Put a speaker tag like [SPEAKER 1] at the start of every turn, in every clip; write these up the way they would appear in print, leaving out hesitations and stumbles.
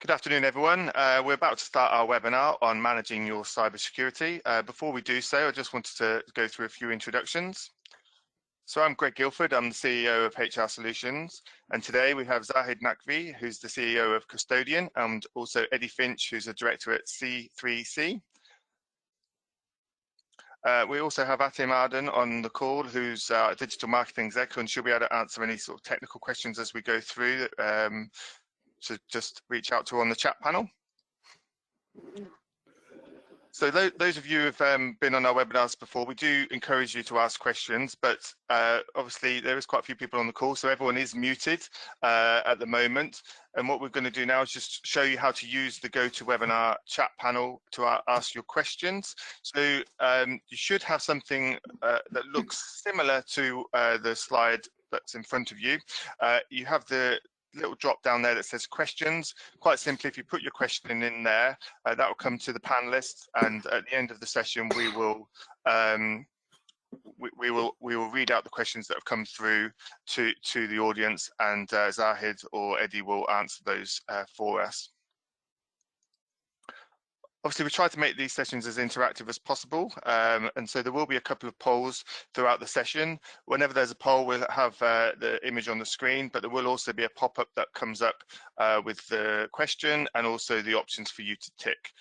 [SPEAKER 1] Good afternoon, everyone. We're about to start our webinar on managing your cybersecurity. Before we do so, I just wanted to go through a few introductions. So I'm Greg Guilford, I'm the CEO of HR Solutions, and today we have Zahid Naqvi, who's the CEO of Custodian, and also Eddie Finch, who's a director at C3C. We also have Atim Arden on the call, who's our digital marketing exec, and she'll be able to answer any sort of technical questions as we go through. So just reach out to her on the chat panel. So those of you who have been on our webinars before, we do encourage you to ask questions, but obviously there is quite a few people on the call, so everyone is muted at the moment. And what we're going to do now is just show you how to use the GoToWebinar chat panel to ask your questions. So you should have something that looks similar to the slide that's in front of you. You have the little drop down there that says questions. Quite simply, if you put your question in there, that will come to the panelists, and at the end of the session we will read out the questions that have come through to the audience, and Zahid or Eddie will answer those for us. Obviously, we try to make these sessions as interactive as possible, and so there will be a couple of polls throughout the session. Whenever there's a poll, we'll have the image on the screen, but there will also be a pop-up that comes up with the question and also the options for you to tick.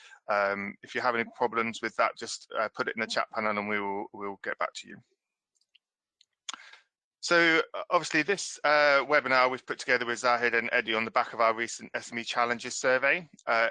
[SPEAKER 1] If you have any problems with that, just put it in the chat panel and we'll get back to you. So obviously this webinar we've put together with Zahid and Eddie on the back of our recent SME Challenges survey.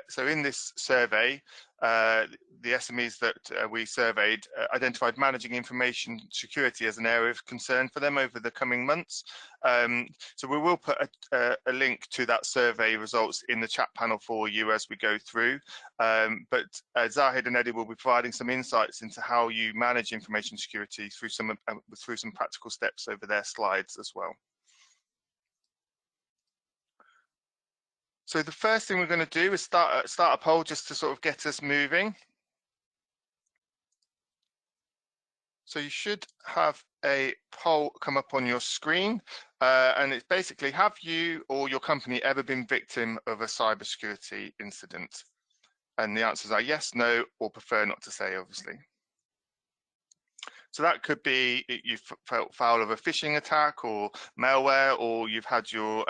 [SPEAKER 1] So in this survey, the SMEs that we surveyed identified managing information security as an area of concern for them over the coming months. So we will put a link to that survey results in the chat panel for you as we go through. But Zahid and Eddie will be providing some insights into how you manage information security through some practical steps over their slides as well. So the first thing we're going to do is start a poll just to sort of get us moving. So you should have a poll come up on your screen, and it's basically, have you or your company ever been victim of a cybersecurity incident? And the answers are yes, no, or prefer not to say, obviously. So that could be you've felt foul of a phishing attack or malware, or you've had your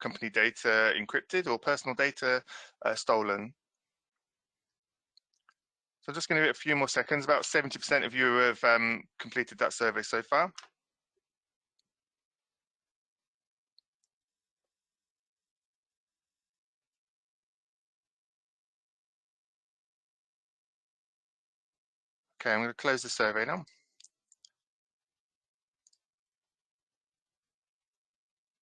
[SPEAKER 1] company data encrypted or personal data stolen. So I'm just going to give it a few more seconds. About 70% of you have completed that survey so far. Okay, I'm going to close the survey now.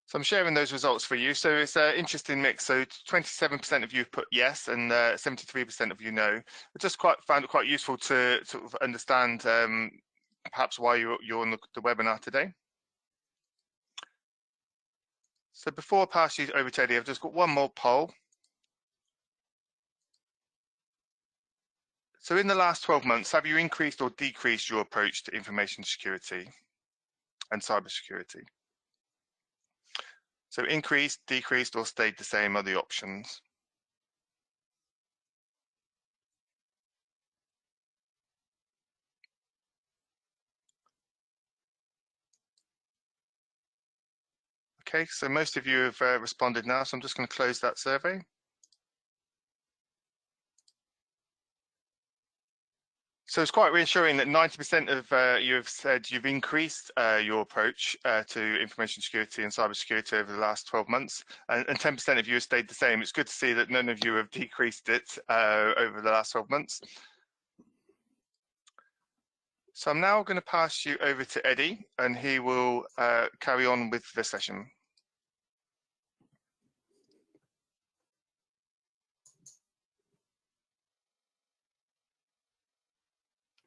[SPEAKER 1] So I'm sharing those results for you. So it's an interesting mix. So 27% of you have put yes, and 73% of you no. I just found it quite useful to sort of understand perhaps why you're on the webinar today. So before I pass you over to Eddie, I've just got one more poll. So in the last 12 months, have you increased or decreased your approach to information security and cybersecurity? So increased, decreased, or stayed the same are the options. Okay, so most of you have responded now, so I'm just going to close that survey. So it's quite reassuring that 90% of you have said you've increased your approach to information security and cybersecurity over the last 12 months, and 10% of you have stayed the same. It's good to see that none of you have decreased it over the last 12 months. So I'm now going to pass you over to Eddie, and he will carry on with the session.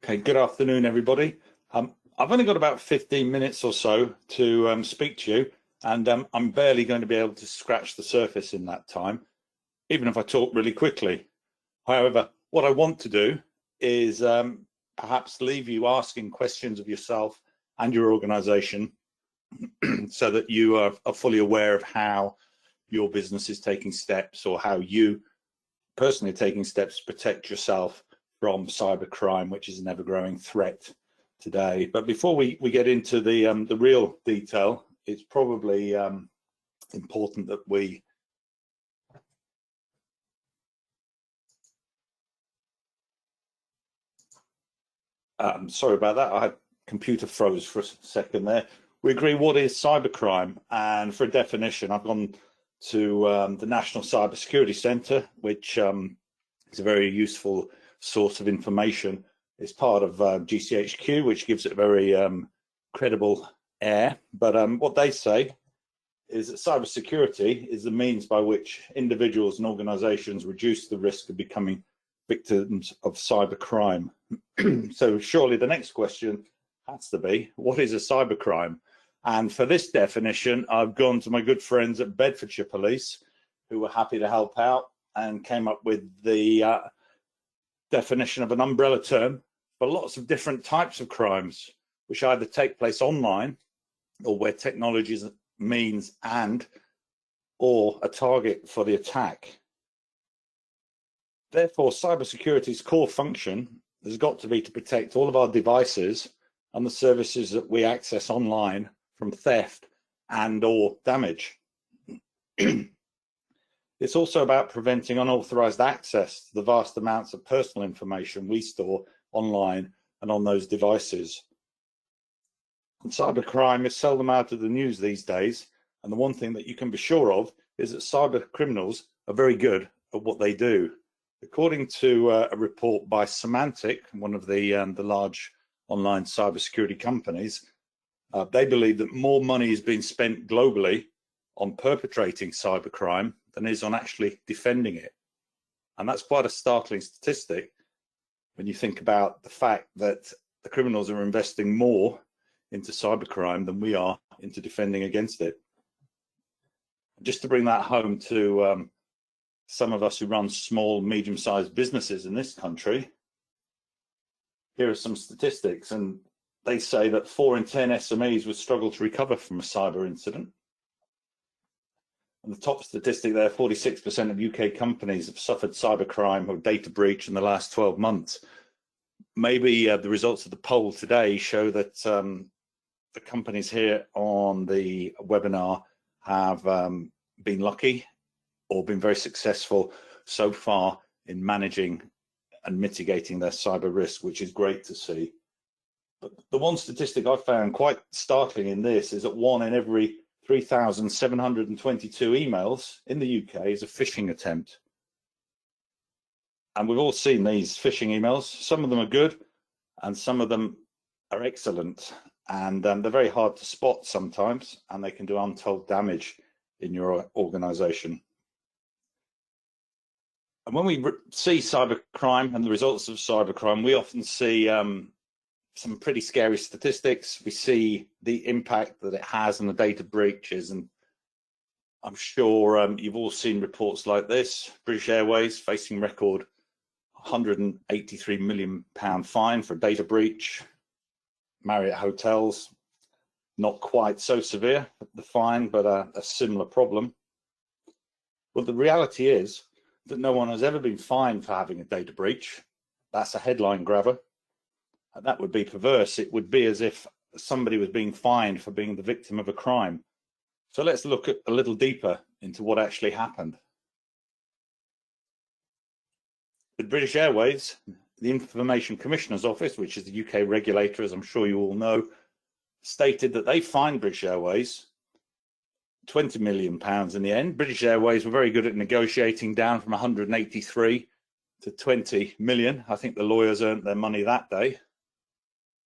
[SPEAKER 2] Okay, good afternoon, everybody. I've only got about 15 minutes or so to speak to you, and I'm barely going to be able to scratch the surface in that time, even if I talk really quickly. However, what I want to do is perhaps leave you asking questions of yourself and your organization so that you are fully aware of how your business is taking steps, or how you personally taking steps to protect yourself from cybercrime, which is an ever-growing threat today. But before we get into the real detail, it's probably important that we sorry about that, I had computer froze for a second there. We agree what is cybercrime, and for a definition I've gone to the National Cybersecurity Centre, which is a very useful source of information. It's part of GCHQ, which gives it a very credible air. But what they say is that cybersecurity is the means by which individuals and organisations reduce the risk of becoming victims of cybercrime. So surely the next question has to be, what is a cybercrime? And for this definition, I've gone to my good friends at Bedfordshire Police, who were happy to help out and came up with the definition of an umbrella term for lots of different types of crimes, which either take place online or where technology is a means and or a target for the attack. Therefore, cybersecurity's core function has got to be to protect all of our devices and the services that we access online from theft and or damage. It's also about preventing unauthorized access to the vast amounts of personal information we store online and on those devices. And cybercrime is seldom out of the news these days, and the one thing that you can be sure of is that cyber criminals are very good at what they do. According to a report by Symantec, one of the large online cybersecurity companies, they believe that more money is being spent globally on perpetrating cybercrime than is on actually defending it. And that's quite a startling statistic when you think about the fact that the criminals are investing more into cybercrime than we are into defending against it. Just to bring that home to some of us who run small, medium-sized businesses in this country, here are some statistics, and they say that 4 in 10 SMEs would struggle to recover from a cyber incident. And the top statistic there, 46% of UK companies have suffered cybercrime or data breach in the last 12 months. Maybe the results of the poll today show that the companies here on the webinar have been lucky or been very successful so far in managing and mitigating their cyber risk, which is great to see. But the one statistic I found quite startling in this is that 1 in every 3,722 emails in the UK is a phishing attempt. And we've all seen these phishing emails. Some of them are good and some of them are excellent. And they're very hard to spot sometimes, and they can do untold damage in your organization. And when we see cybercrime and the results of cybercrime, we often see some pretty scary statistics. We see the impact that it has on the data breaches, and I'm sure you've all seen reports like this. British Airways facing record £183 million fine for a data breach. Marriott Hotels, not quite so severe, the fine, but a similar problem. Well, the reality is that no one has ever been fined for having a data breach. That's a headline grabber. And that would be perverse. It would be as if somebody was being fined for being the victim of a crime. So let's look a little deeper into what actually happened. With British Airways, the Information Commissioner's Office, which is the UK regulator, as I'm sure you all know, stated that they fined British Airways £20 million in the end. British Airways were very good at negotiating down from 183 to 20 million. I think the lawyers earned their money that day.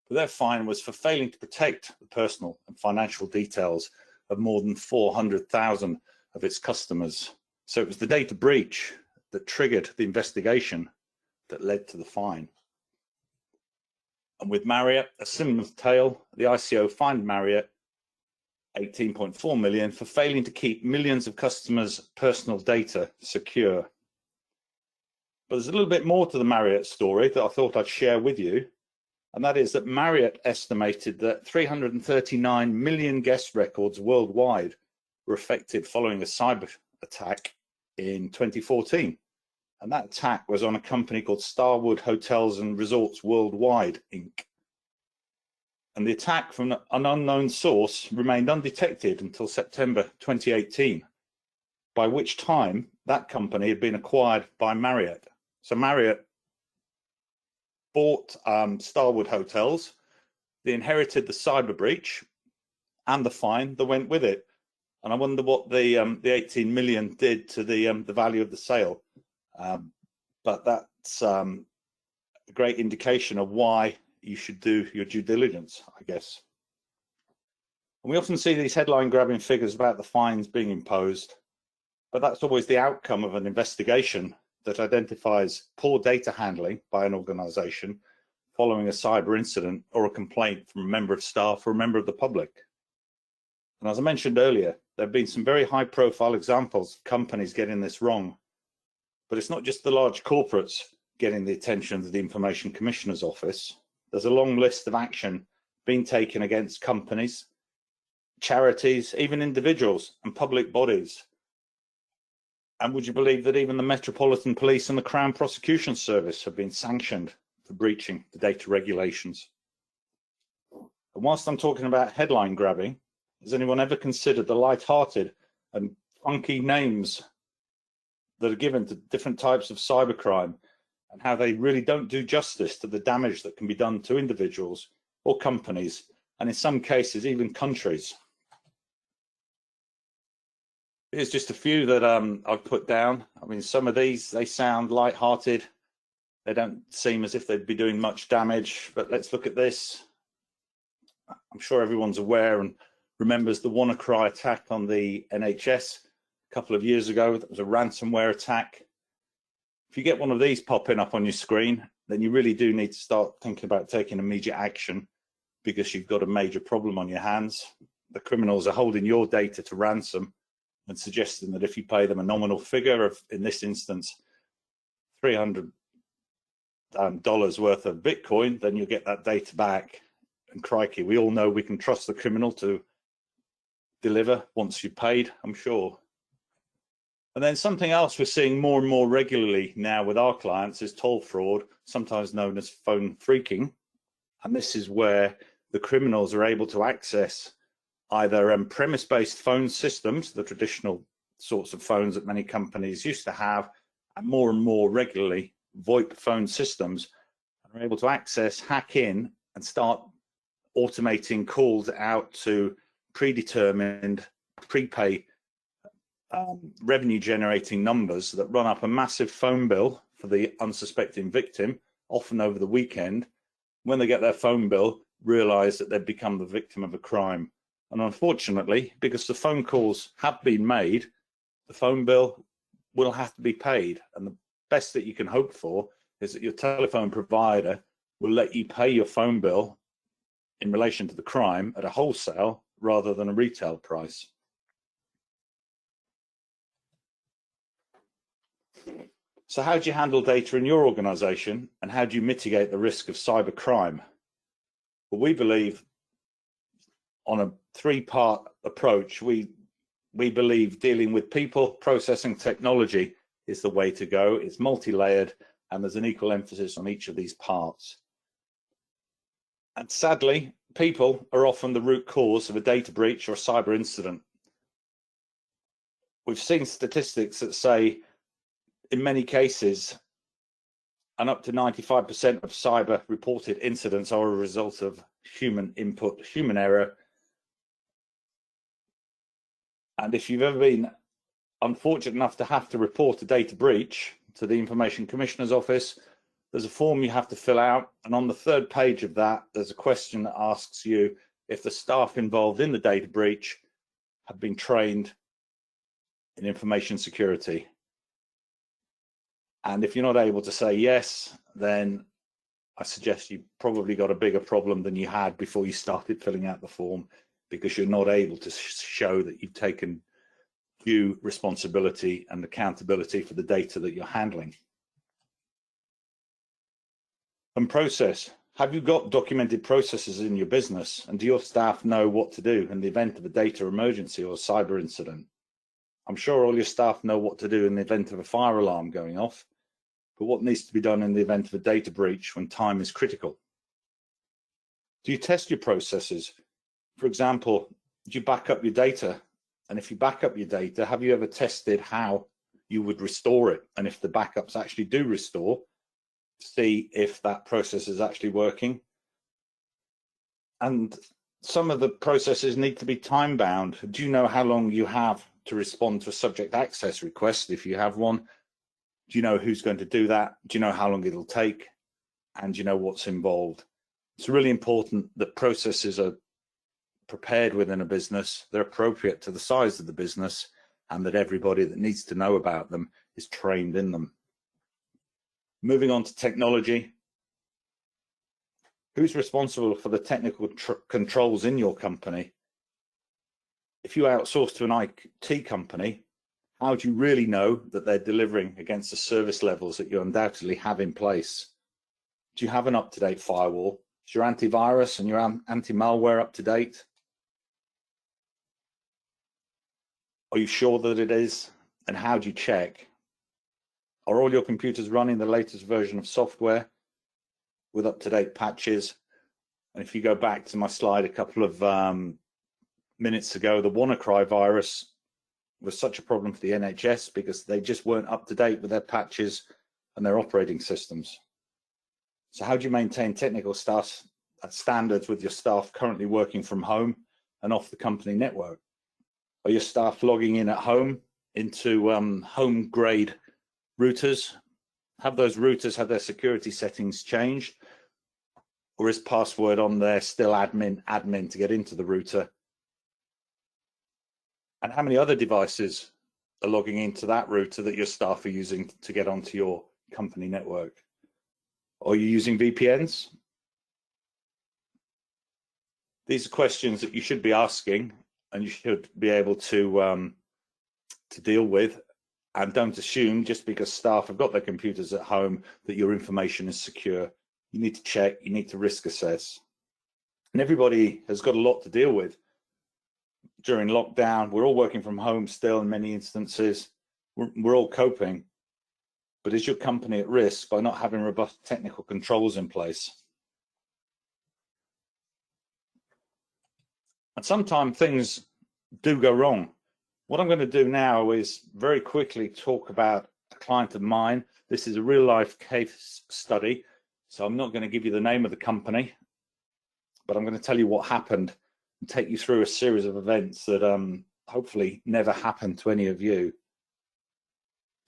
[SPEAKER 2] But their fine was for failing to protect the personal and financial details of more than 400,000 of its customers. So it was the data breach that triggered the investigation that led to the fine. And with Marriott, a similar tale, the ICO fined Marriott 18.4 million for failing to keep millions of customers' personal data secure. But there's a little bit more to the Marriott story that I thought I'd share with you, and that is that Marriott estimated that 339 million guest records worldwide were affected following a cyber attack in 2014. And that attack was on a company called Starwood Hotels and Resorts Worldwide, Inc. And the attack from an unknown source remained undetected until September 2018, by which time that company had been acquired by Marriott. So Marriott bought Starwood Hotels, they inherited the cyber breach and the fine that went with it. And I wonder what the 18 million did to the value of the sale. But that's a great indication of why you should do your due diligence, I guess. And we often see these headline grabbing figures about the fines being imposed, but that's always the outcome of an investigation that identifies poor data handling by an organization following a cyber incident or a complaint from a member of staff or a member of the public. And as I mentioned earlier, there have been some very high profile examples of companies getting this wrong. But it's not just the large corporates getting the attention of the Information Commissioner's Office. There's a long list of action being taken against companies, charities, even individuals and public bodies. And would you believe that even the Metropolitan Police and the Crown Prosecution Service have been sanctioned for breaching the data regulations? And whilst I'm talking about headline grabbing, has anyone ever considered the light-hearted and funky names that are given to different types of cybercrime and how they really don't do justice to the damage that can be done to individuals or companies, and in some cases even countries? Here's just a few that I've put down. I mean, some of these, they sound light-hearted. They don't seem as if they'd be doing much damage, but let's look at this. I'm sure everyone's aware and remembers the WannaCry attack on the NHS a couple of years ago. That was a ransomware attack. If you get one of these popping up on your screen, then you really do need to start thinking about taking immediate action, because you've got a major problem on your hands. The criminals are holding your data to ransom and suggesting that if you pay them a nominal figure of, in this instance, $300 worth of Bitcoin, then you'll get that data back. And crikey, we all know we can trust the criminal to deliver once you've paid, I'm sure. And then something else we're seeing more and more regularly now with our clients is toll fraud, sometimes known as phone phreaking. And this is where the criminals are able to access either premise-based phone systems, the traditional sorts of phones that many companies used to have, and more regularly VoIP phone systems, and are able to access, hack in, and start automating calls out to predetermined prepay revenue generating numbers that run up a massive phone bill for the unsuspecting victim, often over the weekend. When they get their phone bill, realize that they've become the victim of a crime. And unfortunately, because the phone calls have been made, the phone bill will have to be paid. And the best that you can hope for is that your telephone provider will let you pay your phone bill in relation to the crime at a wholesale rather than a retail price. So how do you handle data in your organization, and how do you mitigate the risk of cyber crime? Well, we believe on a three-part approach. We believe dealing with people, processing, technology is the way to go. It's multi-layered, and there's an equal emphasis on each of these parts. And sadly, people are often the root cause of a data breach or a cyber incident. We've seen statistics that say, in many cases, and up to 95% of cyber reported incidents are a result of human input, human error. And if you've ever been unfortunate enough to have to report a data breach to the Information Commissioner's Office, there's a form you have to fill out. And on the third page of that, there's a question that asks you if the staff involved in the data breach have been trained in information security. And if you're not able to say yes, then I suggest you've probably got a bigger problem than you had before you started filling out the form, because you're not able to show that you've taken due responsibility and accountability for the data that you're handling. And process. Have you got documented processes in your business, and do your staff know what to do in the event of a data emergency or a cyber incident? I'm sure all your staff know what to do in the event of a fire alarm going off, but what needs to be done in the event of a data breach when time is critical? Do you test your processes? For example, do you back up your data? And if you back up your data, have you ever tested how you would restore it? And if the backups actually do restore, see if that process is actually working. And some of the processes need to be time bound. Do you know how long you have to respond to a subject access request if you have one? Do you know who's going to do that? Do you know how long it'll take? And do you know what's involved? It's really important that processes are prepared within a business, they're appropriate to the size of the business, and that everybody that needs to know about them is trained in them. Moving on to technology. Who's responsible for the technical controls in your company? If you outsource to an IT company, how do you really know that they're delivering against the service levels that you undoubtedly have in place? Do you have an up-to-date firewall? Is your antivirus and your anti-malware up to date? Are you sure that it is? And how do you check? Are all your computers running the latest version of software with up-to-date patches? And if you go back to my slide a couple of minutes ago, the WannaCry virus was such a problem for the NHS because they just weren't up to date with their patches and their operating systems. So how do you maintain technical staff standards with your staff currently working from home and off the company network? Are your staff logging in at home into home grade routers? Have those routers had their security settings changed? Or is password on there still admin to get into the router? And how many other devices are logging into that router that your staff are using to get onto your company network? Are you using VPNs? These are questions that you should be asking and you should be able to deal with. And don't assume just because staff have got their computers at home that your information is secure. You need to check, you need to risk assess. And everybody has got a lot to deal with. During lockdown, we're all working from home still in many instances. We're all coping. But is your company at risk by not having robust technical controls in place? And sometimes things do go wrong. What I'm going to do now is very quickly talk about a client of mine. This is a real life case study. So I'm not going to give you the name of the company, but I'm going to tell you what happened and take you through a series of events that hopefully never happened to any of you.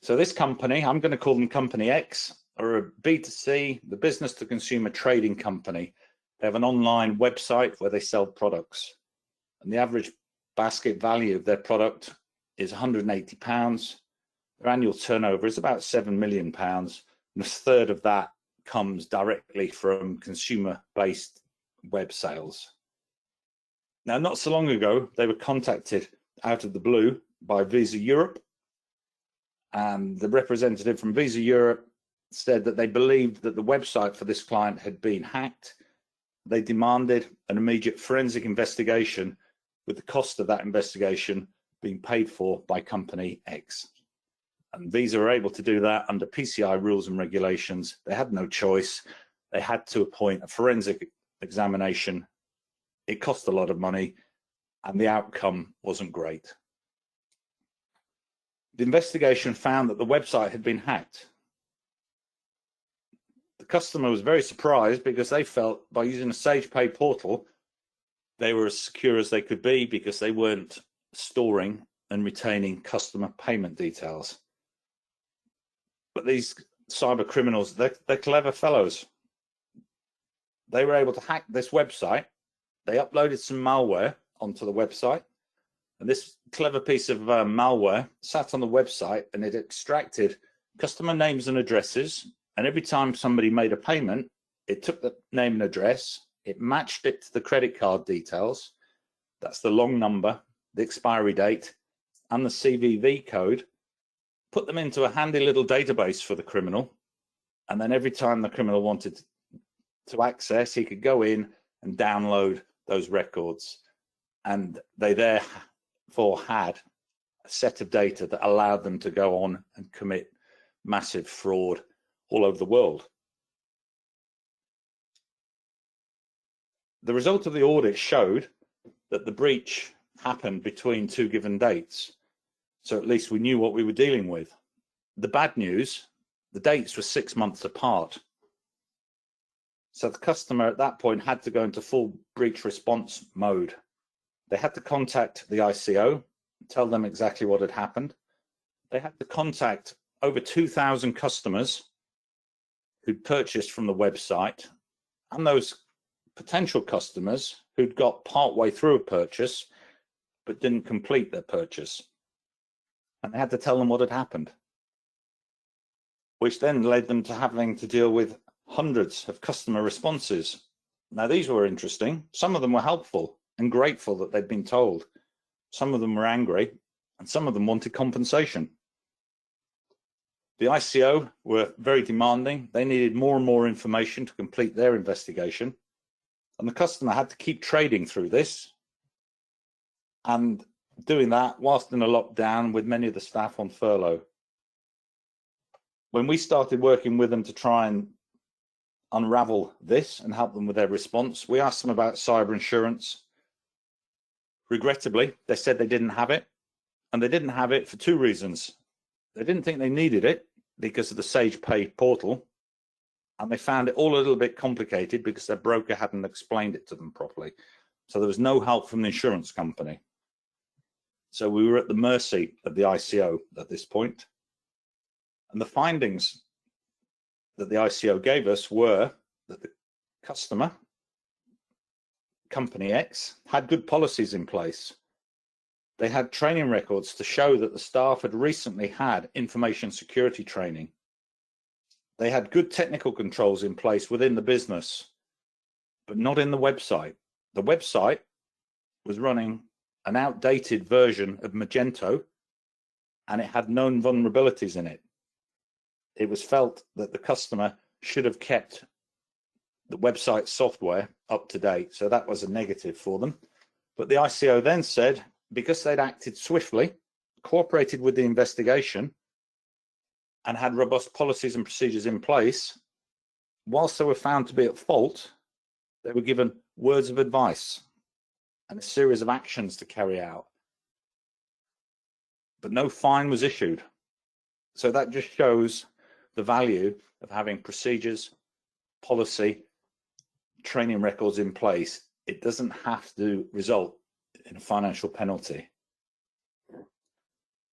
[SPEAKER 2] So this company, I'm going to call them Company X, are a B2C, the business to consumer trading company. They have an online website where they sell products. And the average basket value of their product is £180. Their annual turnover is about £7 million. And a third of that comes directly from consumer-based web sales. Now, not so long ago, they were contacted out of the blue by Visa Europe. And the representative from Visa Europe said that they believed that the website for this client had been hacked. They demanded an immediate forensic investigation, with the cost of that investigation being paid for by Company X. And Visa were able to do that under PCI rules and regulations. They had no choice. They had to appoint a forensic examination. It cost a lot of money, and the outcome wasn't great. The investigation found that the website had been hacked. The customer was very surprised because they felt by using a SagePay portal, they were as secure as they could be because they weren't storing and retaining customer payment details. But these cyber criminals, they're clever fellows. They were able to hack this website. They uploaded some malware onto the website. And this clever piece of malware sat on the website and it extracted customer names and addresses. And every time somebody made a payment, it took the name and address, it matched it to the credit card details. That's the long number, the expiry date, and the CVV code. Put them into a handy little database for the criminal. And then every time the criminal wanted to access, he could go in and download those records. And they therefore had a set of data that allowed them to go on and commit massive fraud all over the world. The result of the audit showed that the breach happened between two given dates. So at least we knew what we were dealing with. The bad news, the dates were 6 months apart. So the customer at that point had to go into full breach response mode. They had to contact the ICO, tell them exactly what had happened. They had to contact over 2,000 customers who'd purchased from the website, and those potential customers who'd got partway through a purchase but didn't complete their purchase. And they had to tell them what had happened, which then led them to having to deal with hundreds of customer responses. Now, these were interesting. Some of them were helpful and grateful that they'd been told. Some of them were angry, and some of them wanted compensation. The ICO were very demanding. They needed more and more information to complete their investigation. And the customer had to keep trading through this and doing that whilst in a lockdown with many of the staff on furlough. When we started working with them to try and unravel this and help them with their response, we asked them about cyber insurance. Regrettably, they said they didn't have it, and they didn't have it for two reasons. They didn't think they needed it because of the Sage Pay portal, and they found it all a little bit complicated because their broker hadn't explained it to them properly. So there was no help from the insurance company. So we were at the mercy of the ICO at this point. And the findings that the ICO gave us were that the customer, Company X, had good policies in place. They had training records to show that the staff had recently had information security training. They had good technical controls in place within the business, but not in the website. The website was running an outdated version of Magento, and it had known vulnerabilities in it. It was felt that the customer should have kept the website software up to date. So that was a negative for them. But the ICO then said, because they'd acted swiftly, cooperated with the investigation, and had robust policies and procedures in place, whilst they were found to be at fault, they were given words of advice and a series of actions to carry out. But no fine was issued. So that just shows the value of having procedures, policy, training records in place. It doesn't have to result in a financial penalty.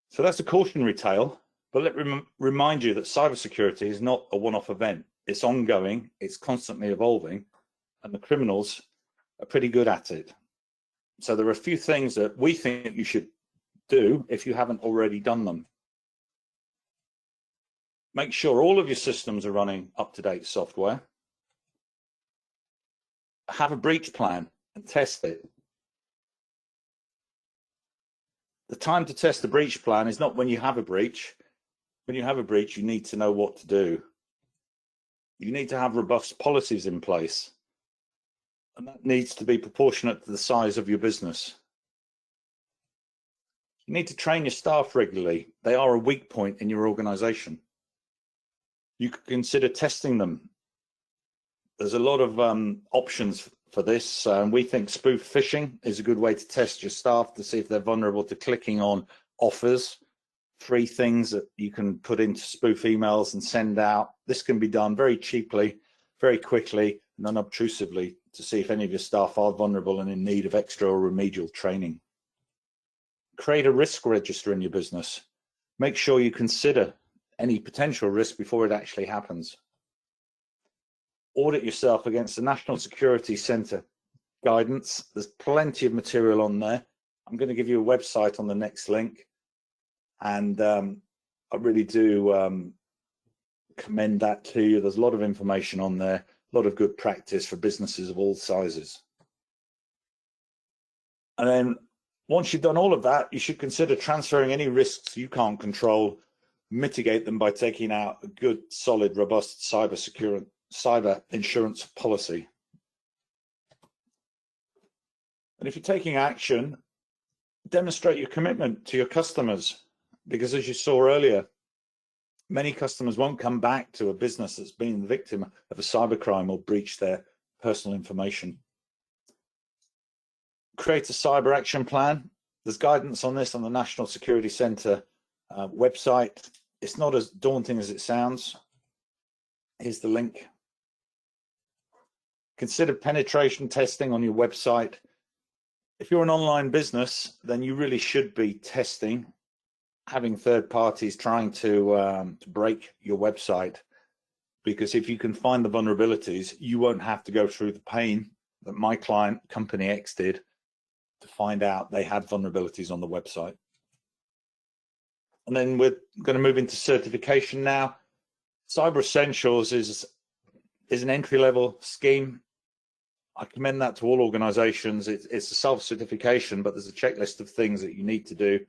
[SPEAKER 2] So that's a cautionary tale, but let me remind you that cybersecurity is not a one-off event. It's ongoing, it's constantly evolving, and the criminals are pretty good at it. So there are a few things that we think you should do if you haven't already done them. Make sure all of your systems are running up-to-date software. Have a breach plan and test it. The time to test the breach plan is not when you have a breach. When you have a breach, you need to know what to do. You need to have robust policies in place, and that needs to be proportionate to the size of your business. You need to train your staff regularly. They are a weak point in your organization. You could consider testing them. There's a lot of options for this. We think spoof phishing is a good way to test your staff to see if they're vulnerable to clicking on offers, free things that you can put into spoof emails and send out. This can be done very cheaply, very quickly, and unobtrusively to see if any of your staff are vulnerable and in need of extra or remedial training. Create a risk register in your business. Make sure you consider any potential risk before it actually happens. Audit yourself against the National Security Centre guidance. There's plenty of material on there. I'm going to give you a website on the next link, and I really do commend that to you. There's a lot of information on there, a lot of good practice for businesses of all sizes. And then once you've done all of that, you should consider transferring any risks you can't control, mitigate them by taking out a good, solid, robust cyber insurance policy. And if you're taking action, demonstrate your commitment to your customers, because as you saw earlier, Many customers won't come back to a business that's been the victim of a cybercrime or breached their personal information. Create a cyber action plan. There's guidance on this on the National Security Centre website. It's not as daunting as it sounds. Here's the link. Consider penetration testing on your website. If you're an online business, then you really should be testing, having third parties trying to break your website, because if you can find the vulnerabilities, you won't have to go through the pain that my client, Company X, did to find out they had vulnerabilities on the website. And then we're going to move into certification now. Cyber Essentials is an entry-level scheme. I commend that to all organizations. It's a self-certification, but there's a checklist of things that you need to do.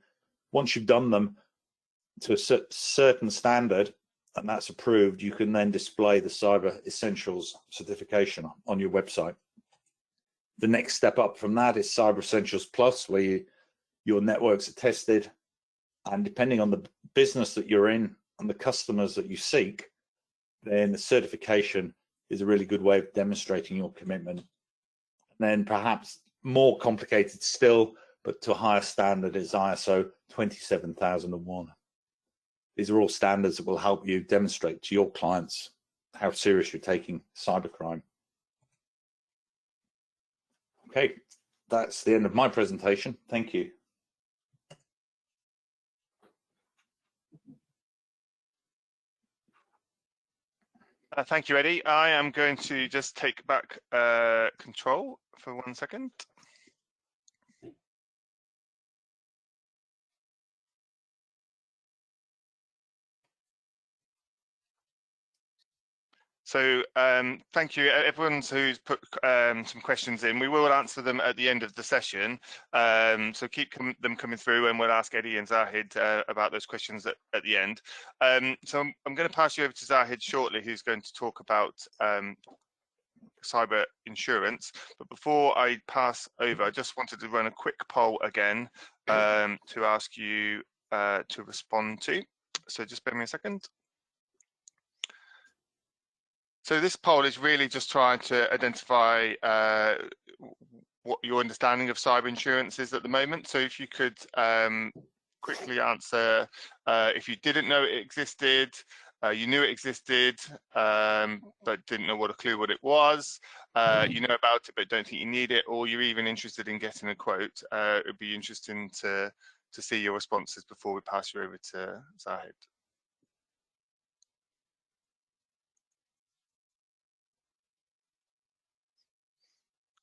[SPEAKER 2] Once you've done them to a certain standard, and that's approved, you can then display the Cyber Essentials certification on your website. The next step up from that is Cyber Essentials Plus, where your networks are tested, and depending on the business that you're in and the customers that you seek, then the certification is a really good way of demonstrating your commitment. And then perhaps more complicated still, but to a higher standard, is ISO 27001. These are all standards that will help you demonstrate to your clients how serious you're taking cybercrime. Okay, that's the end of my presentation. Thank you.
[SPEAKER 1] Thank you, Eddie. I am going to just take back control for 1 second. So thank you, everyone who's put some questions in. We will answer them at the end of the session. So keep them coming through, and we'll ask Eddie and Zahid about those questions at the end. So I'm going to pass you over to Zahid shortly, who's going to talk about cyber insurance. But before I pass over, I just wanted to run a quick poll again to ask you to respond to. So just bear me a second. So this poll is really just trying to identify what your understanding of cyber insurance is at the moment. So if you could quickly answer if you didn't know it existed, you knew it existed, but didn't know what it was, you know about it but don't think you need it, or you're even interested in getting a quote. It would be interesting to see your responses before we pass you over to Zahid.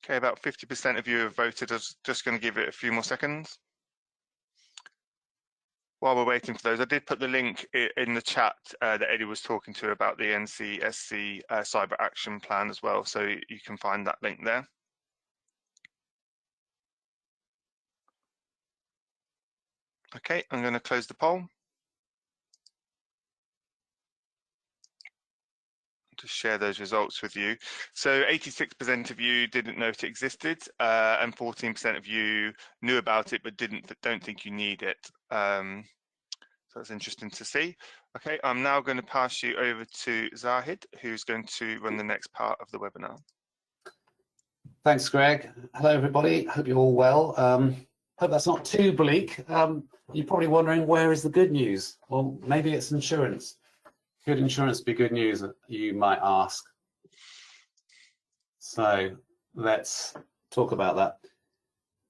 [SPEAKER 1] Okay, about 50% of you have voted. I'm just going to give it a few more seconds. While we're waiting for those, I did put the link in the chat that Eddie was talking to about the NCSC Cyber Action Plan as well, so you can find that link there. Okay, I'm going to close the poll. To share those results with you. So 86% of you didn't know it existed, and 14% of you knew about it but don't think you need it. So that's interesting to see. Okay, I'm now going to pass you over to Zahid, who's going to run the next part of the webinar.
[SPEAKER 3] Thanks, Greg. Hello, everybody. Hope you're all well. Hope that's not too bleak. You're probably wondering, where is the good news? Well, maybe it's insurance. Could insurance be good news, you might ask? So let's talk about that.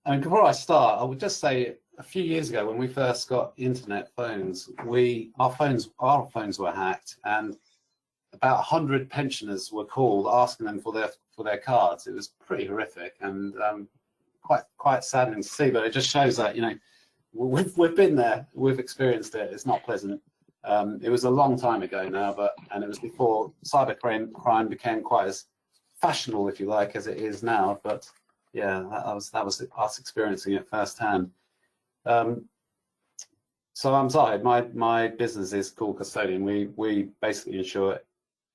[SPEAKER 3] And before I start, I would just say, a few years ago when we first got internet phones, our phones were hacked, and about 100 pensioners were called asking them for their cards. It was pretty horrific and quite saddening to see. But it just shows that, you know, we've been there, we've experienced it. It's not pleasant. It was a long time ago now, and it was before cybercrime became quite as fashionable, if you like, as it is now. But yeah, that was us experiencing it firsthand. So I'm Zahid. My business is called Custodian. We basically insure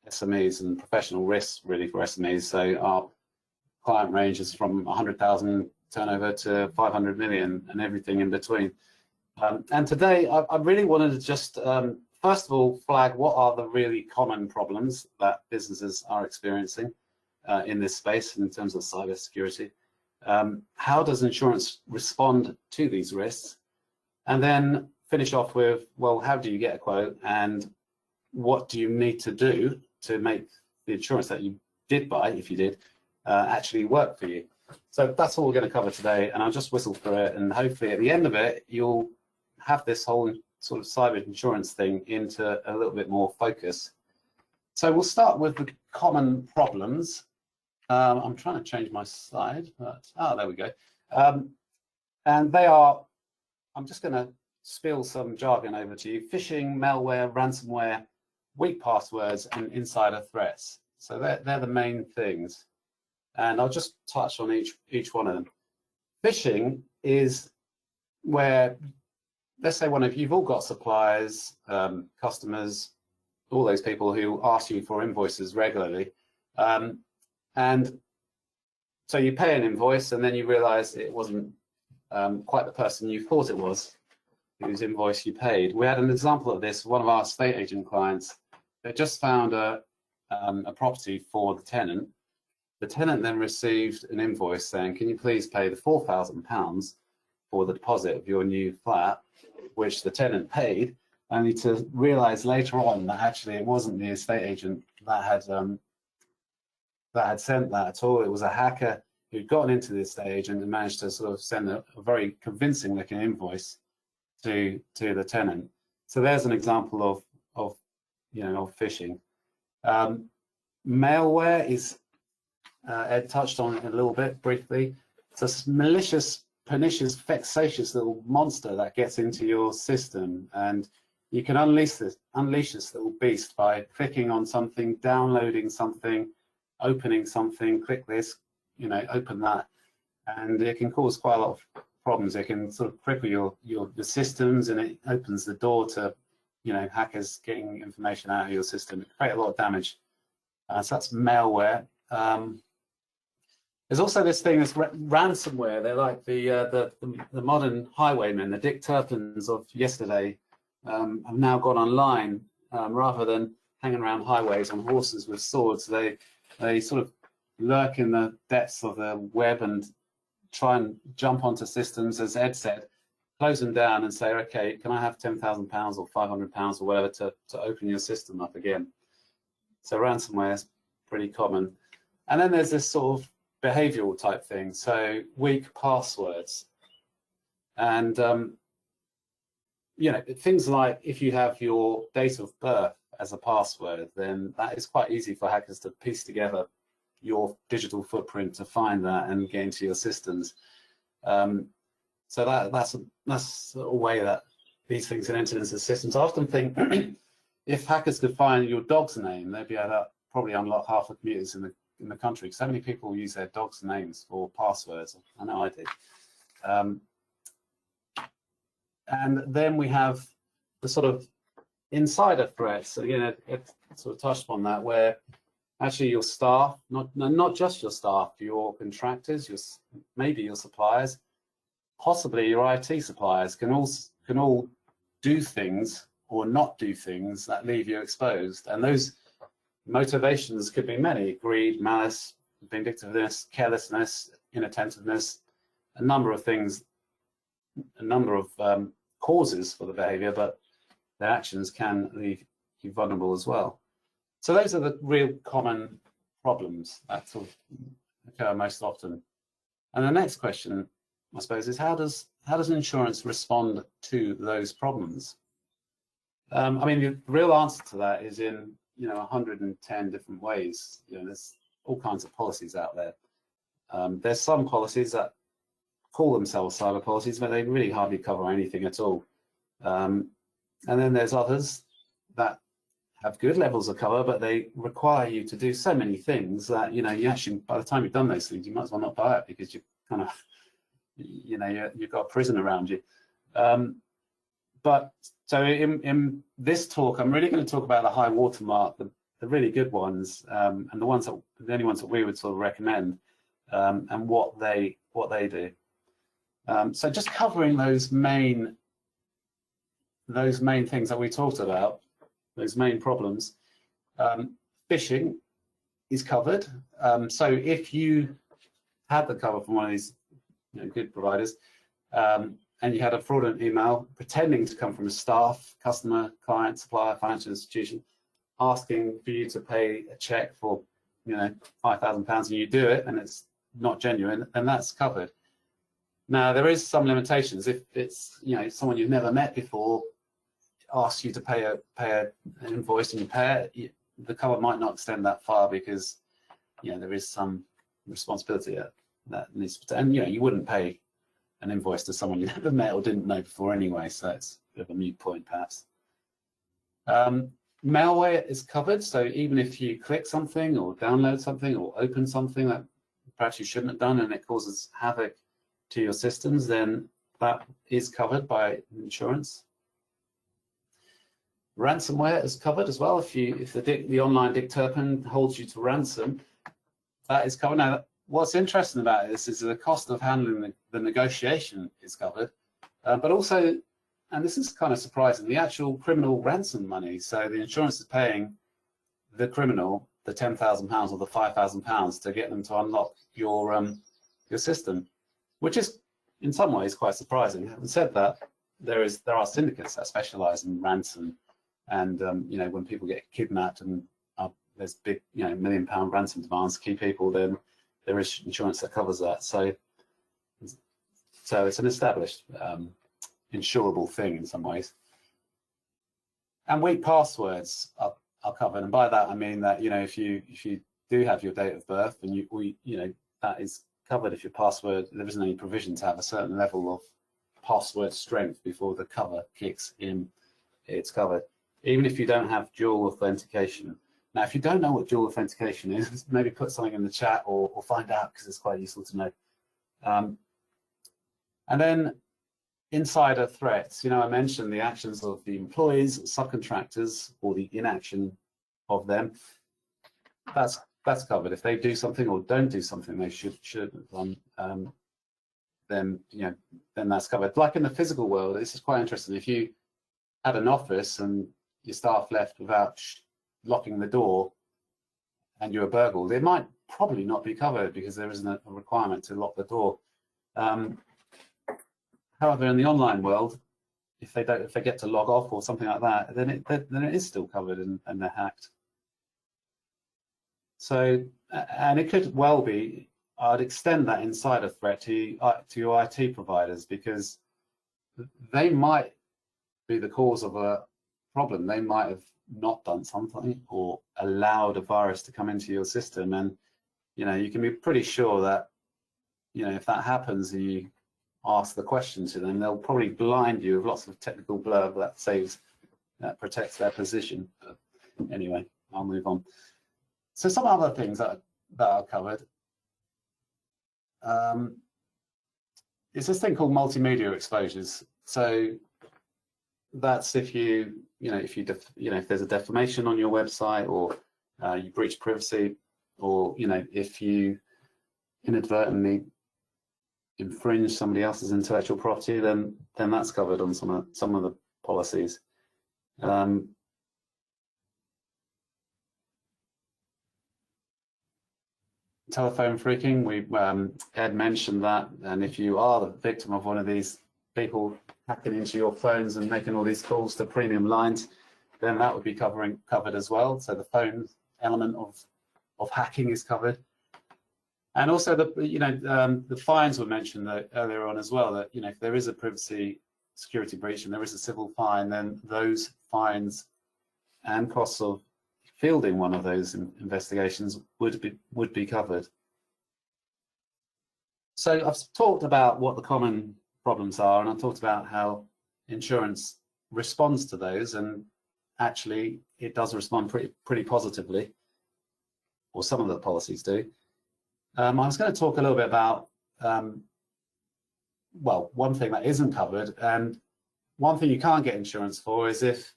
[SPEAKER 3] SMEs and professional risks, really, for SMEs. So our client range is from 100,000 turnover to 500 million and everything in between. And today, I really wanted to just first of all, flag what are the really common problems that businesses are experiencing in this space in terms of cyber security. How does insurance respond to these risks? And then finish off with, well, how do you get a quote, and what do you need to do to make the insurance that you did buy, if you did, actually work for you? So that's all we're going to cover today, and I'll just whistle through it, and hopefully at the end of it, you'll have this whole sort of cyber insurance thing into a little bit more focus. So we'll start with the common problems. I'm trying to change my slide, but there we go. And they are, I'm just going to spill some jargon over to you: phishing, malware, ransomware, weak passwords, and insider threats. So they're the main things. And I'll just touch on each one of them. Phishing is where, let's say you've all got suppliers, customers, all those people who ask you for invoices regularly. And so you pay an invoice and then you realize it wasn't quite the person you thought it was, whose invoice you paid. We had an example of this. One of our estate agent clients, they just found a property for the tenant. The tenant then received an invoice saying, can you please pay the £4,000 for the deposit of your new flat, which the tenant paid, only to realize later on that actually it wasn't the estate agent that had sent that at all. It was a hacker who'd gotten into the estate agent and managed to sort of send a very convincing looking invoice to the tenant. So there's an example of phishing. Malware is, Ed touched on it a little bit briefly. It's a malicious, pernicious, vexatious little monster that gets into your system, and you can unleash this little beast by clicking on something, downloading something, opening something. Click this, open that, and it can cause quite a lot of problems. It can sort of cripple your systems, and it opens the door to hackers getting information out of your system. It can create a lot of damage. So that's malware. There's also this thing, this ransomware. They're like the modern highwaymen, the Dick Turpins of yesterday, have now gone online. Rather than hanging around highways on horses with swords, they sort of lurk in the depths of the web and try and jump onto systems, as Ed said, close them down and say, okay, can I have £10,000 or £500 or whatever to open your system up again? So ransomware is pretty common. And then there's this sort of behavioral type thing, so weak passwords. And things like if you have your date of birth as a password, then that is quite easy for hackers to piece together your digital footprint to find that and get into your systems. So that's a way that these things can enter into the systems. I often think if hackers could find your dog's name, they'd be able to probably unlock half the computers in the country. So many people use their dogs' names for passwords. I know I did. And then we have the sort of insider threats. Again, it sort of touched on that, where actually your staff, not just your staff, your contractors, maybe your suppliers, possibly your IT suppliers can all do things or not do things that leave you exposed. And those motivations could be many: greed, malice, vindictiveness, carelessness, inattentiveness, a number of things, a number of causes for the behavior, but their actions can leave you vulnerable as well. So those are the real common problems that sort of occur most often. And the next question, I suppose, is how does insurance respond to those problems? I mean, the real answer to that is in 110 different ways. There's all kinds of policies out there. There's some policies that call themselves cyber policies, but they really hardly cover anything at all. And then there's others that have good levels of cover, but they require you to do so many things that you actually, by the time you've done those things, you might as well not buy it, because you kind of you've got a prison around you. But so in this talk, I'm really going to talk about the high watermark, the really good ones, and the only ones that we would sort of recommend, and what they do. So just covering those main things that we talked about. main problems. Phishing is covered. So if you had the cover from one of these good providers, and you had a fraudulent email pretending to come from a staff, customer, client, supplier, financial institution, asking for you to pay a check for £5,000, and you do it and it's not genuine, and that's covered. Now there is some limitations. If it's someone you've never met before asks you to pay an invoice and you pay it, the cover might not extend that far, because there is some responsibility that needs to, and you wouldn't pay an invoice to someone you never met or didn't know before anyway, so it's a bit of a moot point perhaps. Malware is covered, so even if you click something or download something or open something that perhaps you shouldn't have done and it causes havoc to your systems, then that is covered by insurance. Ransomware is covered as well. If the online Dick Turpin holds you to ransom, that is covered. Now, what's interesting about this is the cost of handling the negotiation is covered, but also, and this is kind of surprising, the actual criminal ransom money. So the insurance is paying the criminal the £10,000 or the £5,000 to get them to unlock your system, which is in some ways quite surprising. Having said that, there are syndicates that specialise in ransom, and when people get kidnapped and there's big £1 million ransom demands to key people, then there is insurance that covers that. So it's an established insurable thing in some ways. And weak passwords are covered, and by that I mean that if you do have your date of birth, and that is covered. If your password, there isn't any provision to have a certain level of password strength before the cover kicks in, it's covered. Even if you don't have dual authentication. Now, if you don't know what dual authentication is, maybe put something in the chat or find out, because it's quite useful to know. And then insider threats. I mentioned the actions of the employees, subcontractors, or the inaction of them. That's covered. If they do something or don't do something they should have done, then that's covered. Like in the physical world, this is quite interesting. If you had an office and your staff left without locking the door and you were burgled, it might probably not be covered because there isn't a requirement to lock the door. However, in the online world, if they get to log off or something like that, then it is still covered and they're hacked. So, and it could well be, I'd extend that insider threat to your IT providers, because they might be the cause of a problem. They might have not done something or allowed a virus to come into your system, and you can be pretty sure that if that happens and you ask the question to them, they'll probably blind you with lots of technical blurb that protects their position. But anyway, I'll move on. So some other things that are covered. It's this thing called multimedia exposures. So that's if if there's a defamation on your website, or you breach privacy, or if you inadvertently infringe somebody else's intellectual property, then that's covered on some of the policies. Telephone phreaking, Ed mentioned that, and if you are the victim of one of these people hacking into your phones and making all these calls to premium lines, then that would be covered as well. So the phone element of hacking is covered. And also the fines were mentioned earlier on as well, that if there is a privacy security breach and there is a civil fine, then those fines and costs of fielding one of those investigations would be covered. So I've talked about what the common problems are, and I've talked about how insurance responds to those, and actually it does respond pretty positively, or some of the policies do. I was going to talk a little bit about one thing that isn't covered, and one thing you can't get insurance for is if,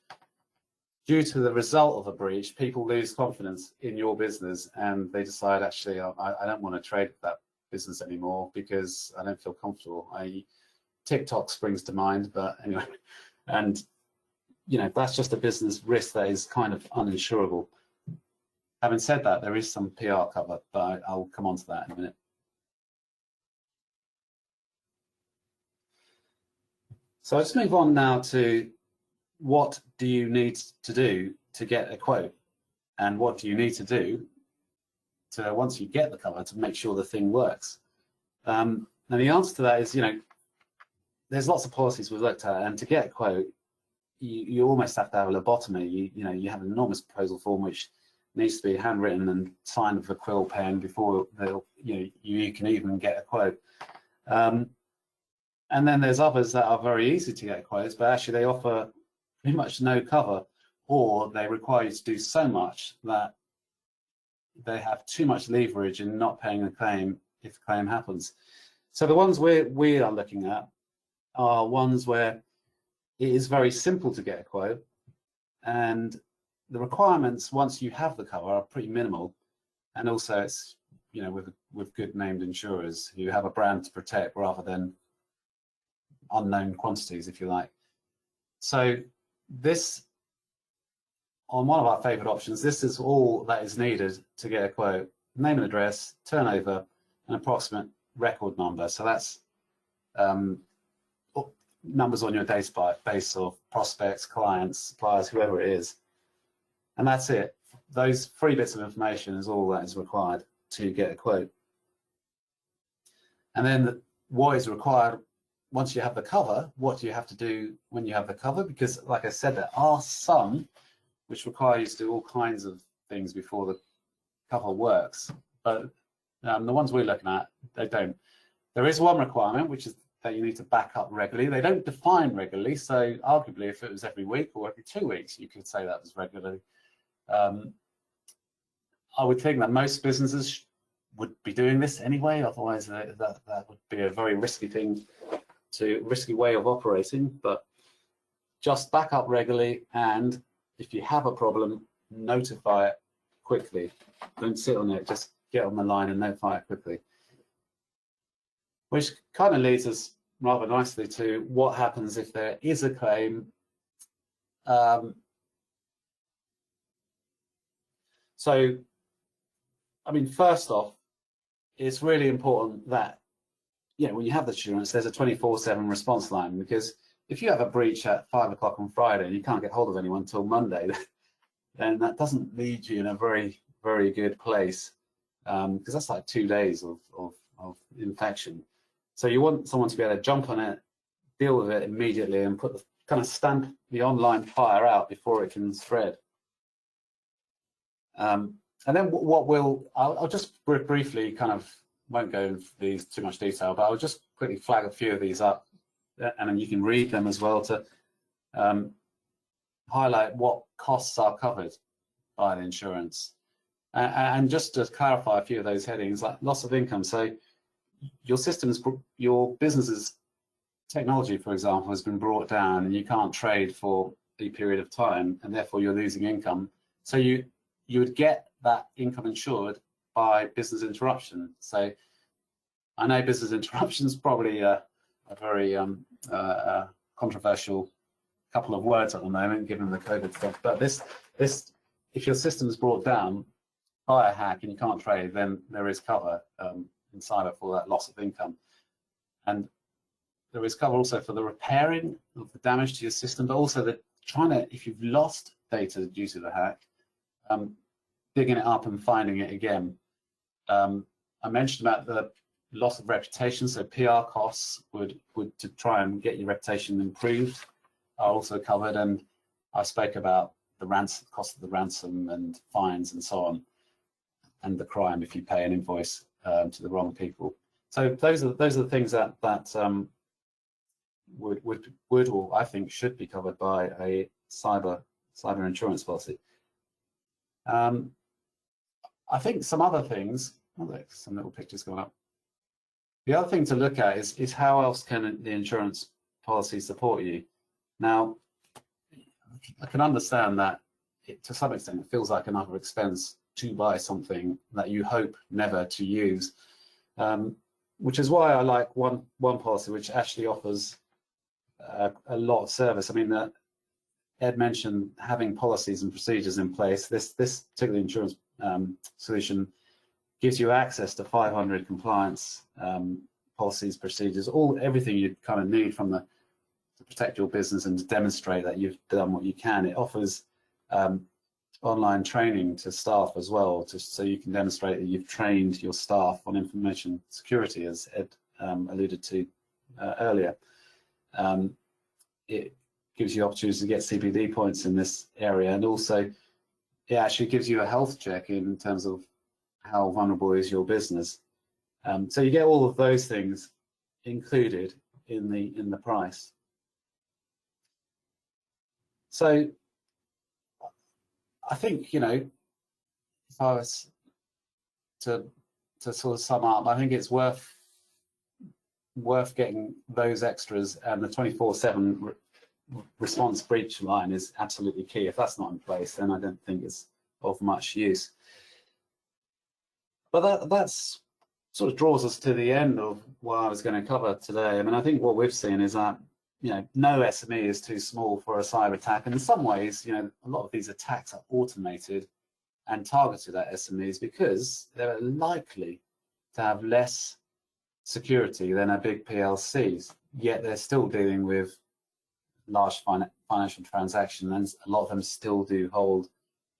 [SPEAKER 3] due to the result of a breach, people lose confidence in your business and they decide, actually, I don't want to trade with that business anymore because I don't feel comfortable. TikTok springs to mind, but anyway, and you know, that's just a business risk that is kind of uninsurable. Having said that, there is some PR cover, but I'll come on to that in a minute. So let's move on now to what do you need to do to get a quote, and what do you need to do to, once you get the cover, to make sure the thing works. And the answer to that is, you know, there's lots of policies we've looked at, and to get a quote, you almost have to have a lobotomy. You know, you have an enormous proposal form which needs to be handwritten and signed with a quill pen before you can even get a quote. And then there's others that are very easy to get quotes, but actually they offer pretty much no cover, or they require you to do so much that they have too much leverage in not paying a claim if a claim happens. So the ones we are looking at are ones where it is very simple to get a quote, and the requirements once you have the cover are pretty minimal, and also it's, you know, with good named insurers who have a brand to protect rather than unknown quantities, if you like. So this, on one of our favorite options, this is all that is needed to get a quote: name and address, turnover, an approximate record number. So that's numbers on your database of prospects, clients, suppliers, whoever it is. And that's it. Those 3 bits of information is all that is required to get a quote. And then what is required once you have the cover? What do you have to do when you have the cover? Because, like I said, there are some which require you to do all kinds of things before the cover works. But the ones we're looking at, they don't. There is one requirement, which is that you need to back up regularly. They don't define regularly, so arguably if it was every week or every 2 weeks, you could say that was regularly. I would think that most businesses would be doing this anyway, otherwise that would be a very risky way of operating. But just back up regularly, and if you have a problem, notify it quickly. Don't sit on it, just get on the line and notify it quickly. Which kind of leads us rather nicely to what happens if there is a claim. So, I mean, first off, it's really important that, you know, when you have the insurance, there's a 24/7 response line, because if you have a breach at 5 o'clock on Friday and you can't get hold of anyone until Monday, then that doesn't lead you in a very, very good place, because that's like 2 days of infection. So you want someone to be able to jump on it, deal with it immediately, and kind of stamp the online fire out before it can spread. And then I'll just briefly, kind of won't go into these too much detail, but I'll just quickly flag a few of these up, and then you can read them as well to highlight what costs are covered by the insurance. And just to clarify a few of those headings, like loss of income. So your business's technology, for example, has been brought down and you can't trade for a period of time, and therefore you're losing income. So you would get that income insured by business interruption. So I know business interruption is probably a very controversial couple of words at the moment, given the COVID stuff. But this, if your system is brought down by a hack and you can't trade, then there is cover in cyber for that loss of income. And there is cover also for the repairing of the damage to your system, but also if you've lost data due to the hack, digging it up and finding it again. I mentioned about the loss of reputation, so PR costs would to try and get your reputation improved are also covered, and I spoke about the cost of the ransom and fines and so on, and the crime if you pay an invoice to the wrong people. So those are the things that would or I think should be covered by a cyber insurance policy. I think some other things, some little pictures going up. The other thing to look at is how else can the insurance policy support you? Now, I can understand that to some extent it feels like another expense to buy something that you hope never to use, which is why I like one policy which actually offers a lot of service. I mean, Ed mentioned having policies and procedures in place. This particular insurance solution gives you access to 500 compliance policies, procedures, everything you kind of need from to protect your business and to demonstrate that you've done what you can. It offers online training to staff as well, so you can demonstrate that you've trained your staff on information security, as Ed alluded to earlier. It gives you opportunities to get CPD points in this area, and also it actually gives you a health check in terms of how vulnerable is your business. So you get all of those things included in the price. So I think, you know, if I was to sort of sum up, I think it's worth getting those extras, and the 24/7 response breach line is absolutely key. If that's not in place, then I don't think it's of much use. But that's sort of draws us to the end of what I was going to cover today. I mean, I think what we've seen is that, you know, no SME is too small for a cyber attack. And in some ways, you know, a lot of these attacks are automated and targeted at SMEs because they're likely to have less security than a big PLCs, yet they're still dealing with large financial transactions, and a lot of them still do hold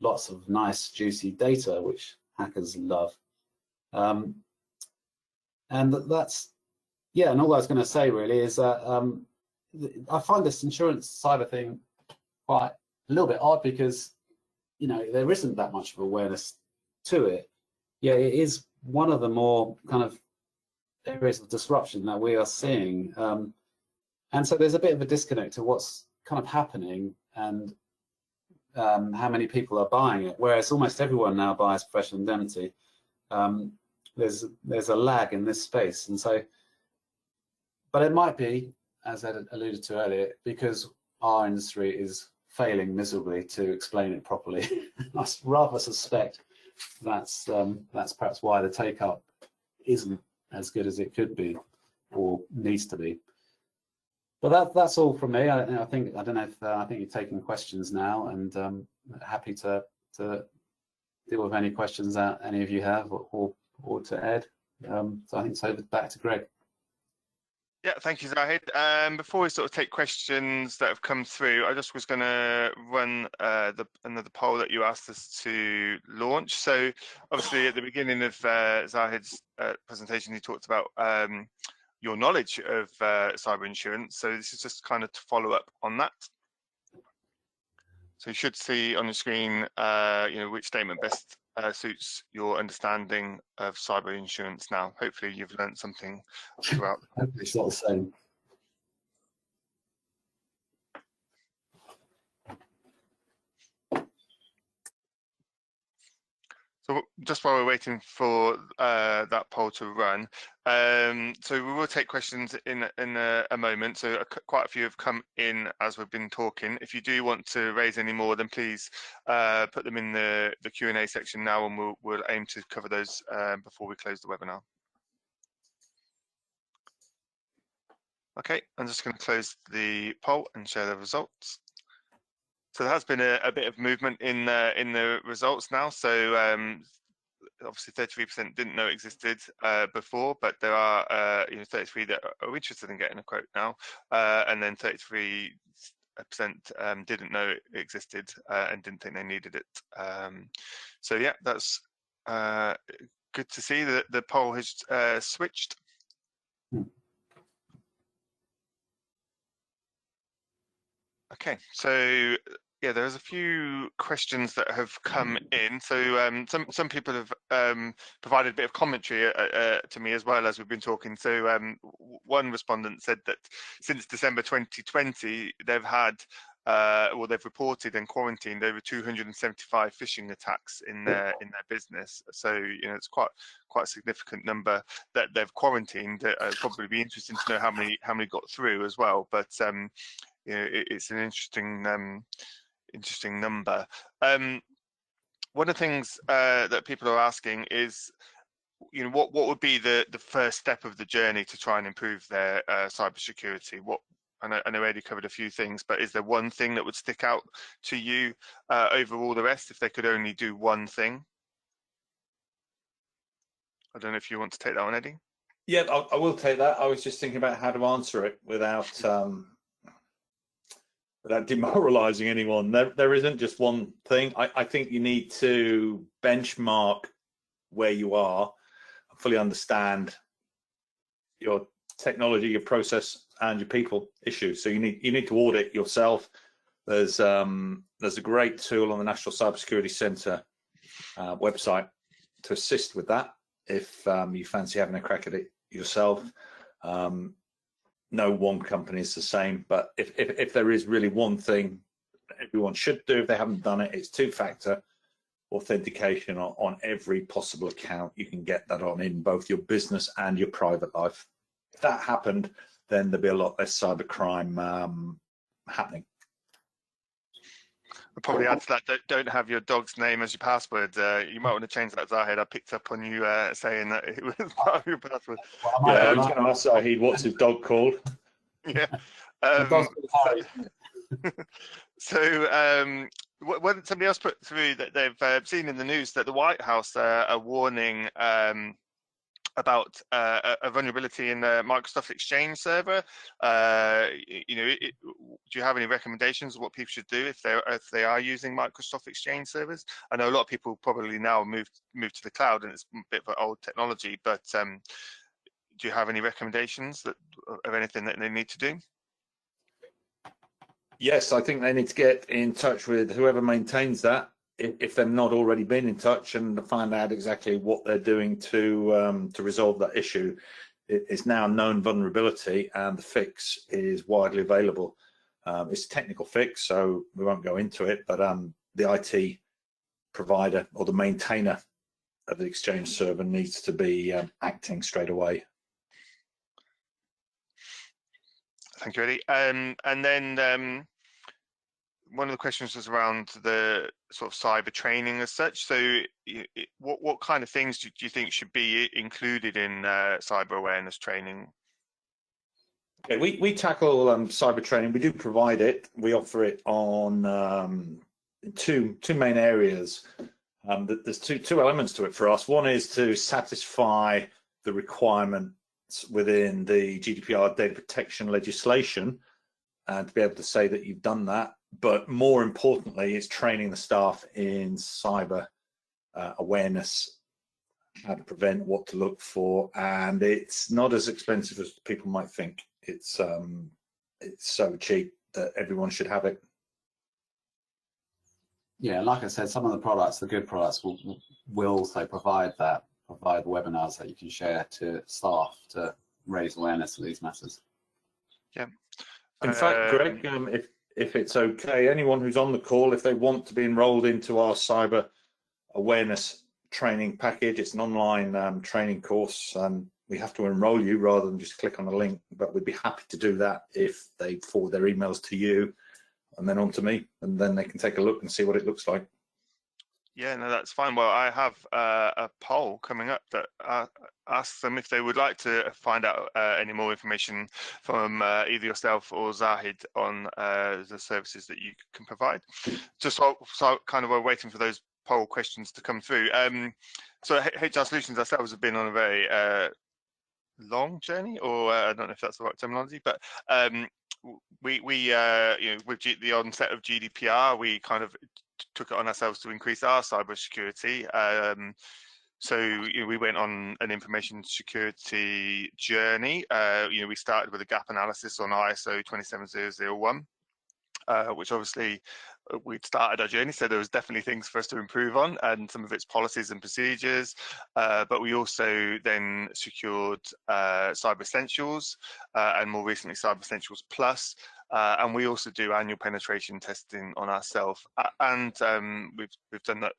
[SPEAKER 3] lots of nice juicy data which hackers love. And that's, yeah, and all I was going to say really is that I find this insurance cyber thing quite a little bit odd because, you know, there isn't that much of awareness to it. Yeah, it is one of the more kind of areas of disruption that we are seeing. And so there's a bit of a disconnect to what's kind of happening and how many people are buying it, whereas almost everyone now buys professional indemnity. There's a lag in this space, and so, but it might be, as Ed alluded to earlier, because our industry is failing miserably to explain it properly. I rather suspect that's perhaps why the take-up isn't as good as it could be or needs to be. But that's all from me. I don't know if I think you're taking questions now, and happy to deal with any questions that any of you have, or to Ed. So I think it's over back to Greg.
[SPEAKER 1] Yeah, thank you, Zahid. Before we sort of take questions that have come through, I just was going to run another poll that you asked us to launch. So obviously at the beginning of Zahid's presentation, he talked about your knowledge of cyber insurance. So this is just kind of to follow up on that. So you should see on the screen, you know, which statement best suits your understanding of cyber insurance now. Hopefully you've learned something throughout.
[SPEAKER 3] Hopefully it's not the same.
[SPEAKER 1] So just while we're waiting for that poll to run, so we will take questions in a moment. So quite a few have come in as we've been talking. If you do want to raise any more, then please put them in the Q&A section now, and we'll aim to cover those before we close the webinar. Okay, I'm just going to close the poll and share the results. So there has been a bit of movement in the results now. So obviously 33% didn't know it existed before, but there are you know, 33 that are interested in getting a quote now, and then 33% didn't know it existed and didn't think they needed it. So yeah, that's good to see that the poll has switched. Okay, so yeah, there's a few questions that have come in. So some people have provided a bit of commentary to me as well as we've been talking. So one respondent said that since December 2020, they've had well, they've reported and quarantined over 275 phishing attacks in their business. So you know, it's quite a significant number that they've quarantined. It'd probably be interesting to know how many got through as well. But you know, it's an interesting number. One of the things that people are asking is, you know, what would be the first step of the journey to try and improve their cybersecurity? I know Eddie covered a few things, but is there one thing that would stick out to you over all the rest if they could only do one thing? I don't know if you want to take that one, Eddie.
[SPEAKER 2] Yeah, I will take that. I was just thinking about how to answer it without demoralizing anyone. There isn't just one thing. I think you need to benchmark where you are, fully understand your technology, your process, and your people issues. So you need to audit yourself. There's a great tool on the National Cybersecurity Centre website to assist with that if you fancy having a crack at it yourself. No one company is the same, but if there is really one thing everyone should do if they haven't done it, it's two-factor authentication on every possible account you can get that on in both your business and your private life. If that happened, then there'd be a lot less cybercrime happening.
[SPEAKER 1] I'll probably add to that, don't have your dog's name as your password. You might want to change that, Zahid. I picked up on you saying that it was part of your password.
[SPEAKER 2] Yeah, I was going to ask Zahid, what's his dog called?
[SPEAKER 1] Yeah. When somebody else put through that they've seen in the news that the White House are warning about a vulnerability in the Microsoft Exchange server. You know, do you have any recommendations of what people should do if they are using Microsoft Exchange servers? I know a lot of people probably now move to the cloud, and it's a bit of old technology. But do you have any recommendations of anything that they need to do?
[SPEAKER 2] Yes, I think they need to get in touch with whoever maintains that, if they've not already been in touch, and find out exactly what they're doing to resolve that issue. It's now a known vulnerability, and the fix is widely available. It's a technical fix, so we won't go into it, but the IT provider or the maintainer of the Exchange server needs to be acting straight away.
[SPEAKER 1] Thank you, Eddie. And then one of the questions was around the sort of cyber training as such. So what kind of things do you think should be included in cyber awareness training?
[SPEAKER 2] Okay, we tackle cyber training. We do provide it. We offer it on two main areas. There's two elements to it for us. One is to satisfy the requirements within the GDPR data protection legislation, and to be able to say that you've done that. But more importantly, it's training the staff in cyber awareness, how to prevent, what to look for, and it's not as expensive as people might think. It's so cheap that everyone should have it.
[SPEAKER 3] Yeah, like I said, some of the products, the good products, will also provide webinars that you can share to staff to raise awareness of these matters.
[SPEAKER 1] Yeah.
[SPEAKER 2] In fact, Greg, if it's okay, anyone who's on the call, if they want to be enrolled into our cyber awareness training package, it's an online training course, and we have to enroll you rather than just click on a link, but we'd be happy to do that if they forward their emails to you and then on to me, and then they can take a look and see what it looks like.
[SPEAKER 1] Yeah, no, that's fine. Well, I have a poll coming up that asks them if they would like to find out any more information from either yourself or Zahid on the services that you can provide. Just so kind of we're waiting for those poll questions to come through. So HR Solutions ourselves have been on a very long journey, or I don't know if that's the right terminology, but we you know, with the onset of GDPR, we kind of took it on ourselves to increase our cybersecurity. So you know, we went on an information security journey. You know, we started with a gap analysis on ISO 27001, which obviously we'd started our journey, so there was definitely things for us to improve on, and some of its policies and procedures. But we also then secured Cyber Essentials, and more recently Cyber Essentials Plus. And we also do annual penetration testing on ourselves, and we've done that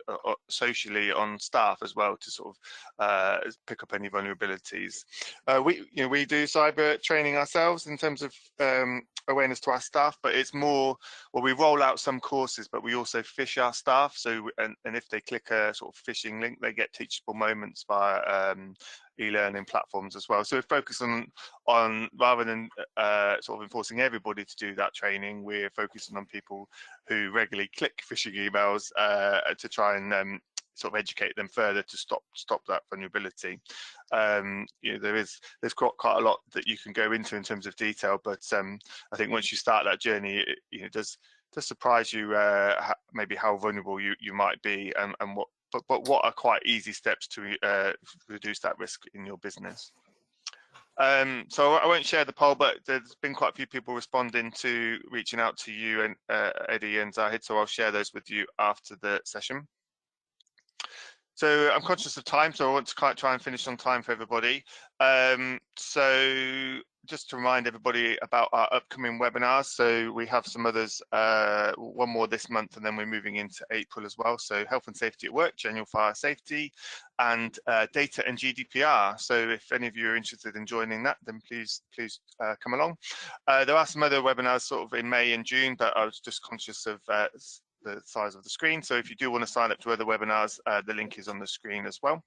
[SPEAKER 1] socially on staff as well to sort of pick up any vulnerabilities. We do cyber training ourselves in terms of awareness to our staff, but it's more, well, we roll out some courses, but we also fish our staff. So and if they click a sort of phishing link, they get teachable moments via e-learning platforms as well. So we're focused on rather than sort of enforcing everybody to do that training, we're focusing on people who regularly click phishing emails to try and sort of educate them further to stop that vulnerability. You know, there's quite a lot that you can go into in terms of detail, but I think once you start that journey, it does surprise you maybe how vulnerable you might be, and what are quite easy steps to reduce that risk in your business. So I won't share the poll, but there's been quite a few people responding to reaching out to you and Eddie and Zahid, so I'll share those with you after the session. So I'm conscious of time, so I want to try and finish on time for everybody. So just to remind everybody about our upcoming webinars. So we have some others, one more this month, and then we're moving into April as well. So health and safety at work, general fire safety, and data and GDPR. So if any of you are interested in joining that, then please come along. There are some other webinars sort of in May and June, but I was just conscious of the size of the screen. So if you do want to sign up to other webinars, the link is on the screen as well.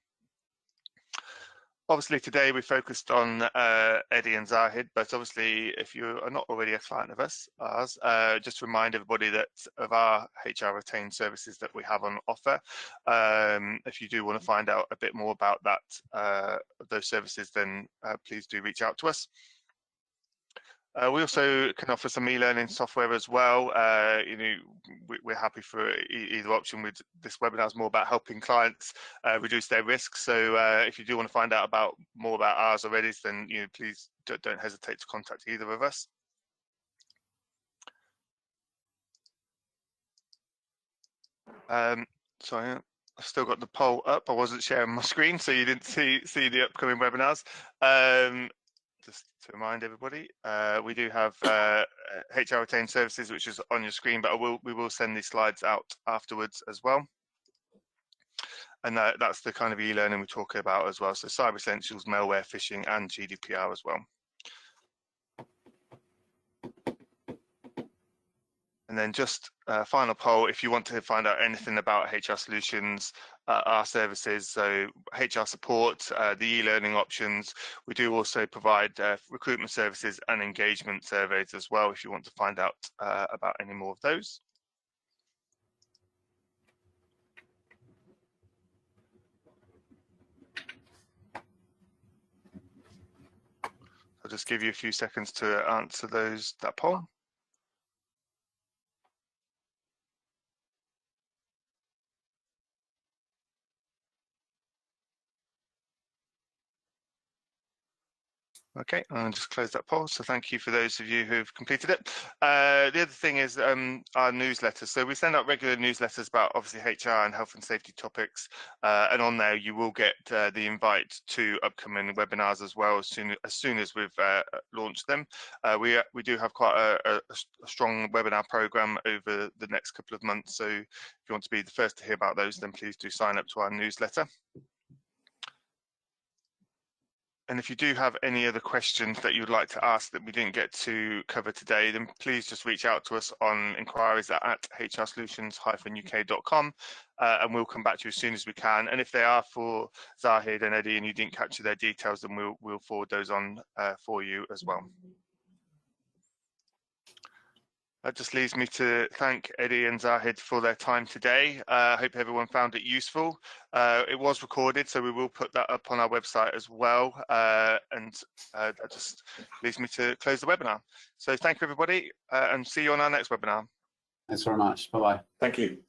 [SPEAKER 1] Obviously today we focused on Eddie and Zahid, but obviously if you are not already a client of ours, just to remind everybody that of our HR retained services that we have on offer. If you do want to find out a bit more about that, those services, then please do reach out to us. We also can offer some e-learning software as well. You know, we're happy for either option. With this webinar is more about helping clients reduce their risks. So if you do want to find out more about ours already, then please don't hesitate to contact either of us. Sorry, I've still got the poll up. I wasn't sharing my screen, so you didn't see the upcoming webinars. Just to remind everybody, we do have HR retained services, which is on your screen, but we will send these slides out afterwards as well. And that's the kind of e-learning we talk about as well. So cyber essentials, malware, phishing, and GDPR as well. And then just final poll, if you want to find out anything about HR solutions, our services, so HR support, the e-learning options, we do also provide recruitment services and engagement surveys as well, if you want to find out about any more of those. I'll just give you a few seconds to answer that poll. Okay, I'll just close that poll. So thank you for those of you who've completed it. The other thing is our newsletters. So we send out regular newsletters about obviously HR and health and safety topics, and on there you will get the invite to upcoming webinars as well as soon as we've launched them. We do have quite a strong webinar program over the next couple of months. So if you want to be the first to hear about those, then please do sign up to our newsletter. And if you do have any other questions that you'd like to ask that we didn't get to cover today, then please just reach out to us on inquiries@hrsolutions-uk.com, and we'll come back to you as soon as we can. And if they are for Zahid and Eddie and you didn't capture their details, then we'll forward those on for you as well. That just leaves me to thank Eddie and Zahid for their time today. I hope everyone found it useful. It was recorded, so we will put that up on our website as well. And that just leaves me to close the webinar. So thank you, everybody, and see you on our next webinar.
[SPEAKER 3] Thanks very much. Bye-bye.
[SPEAKER 2] Thank you.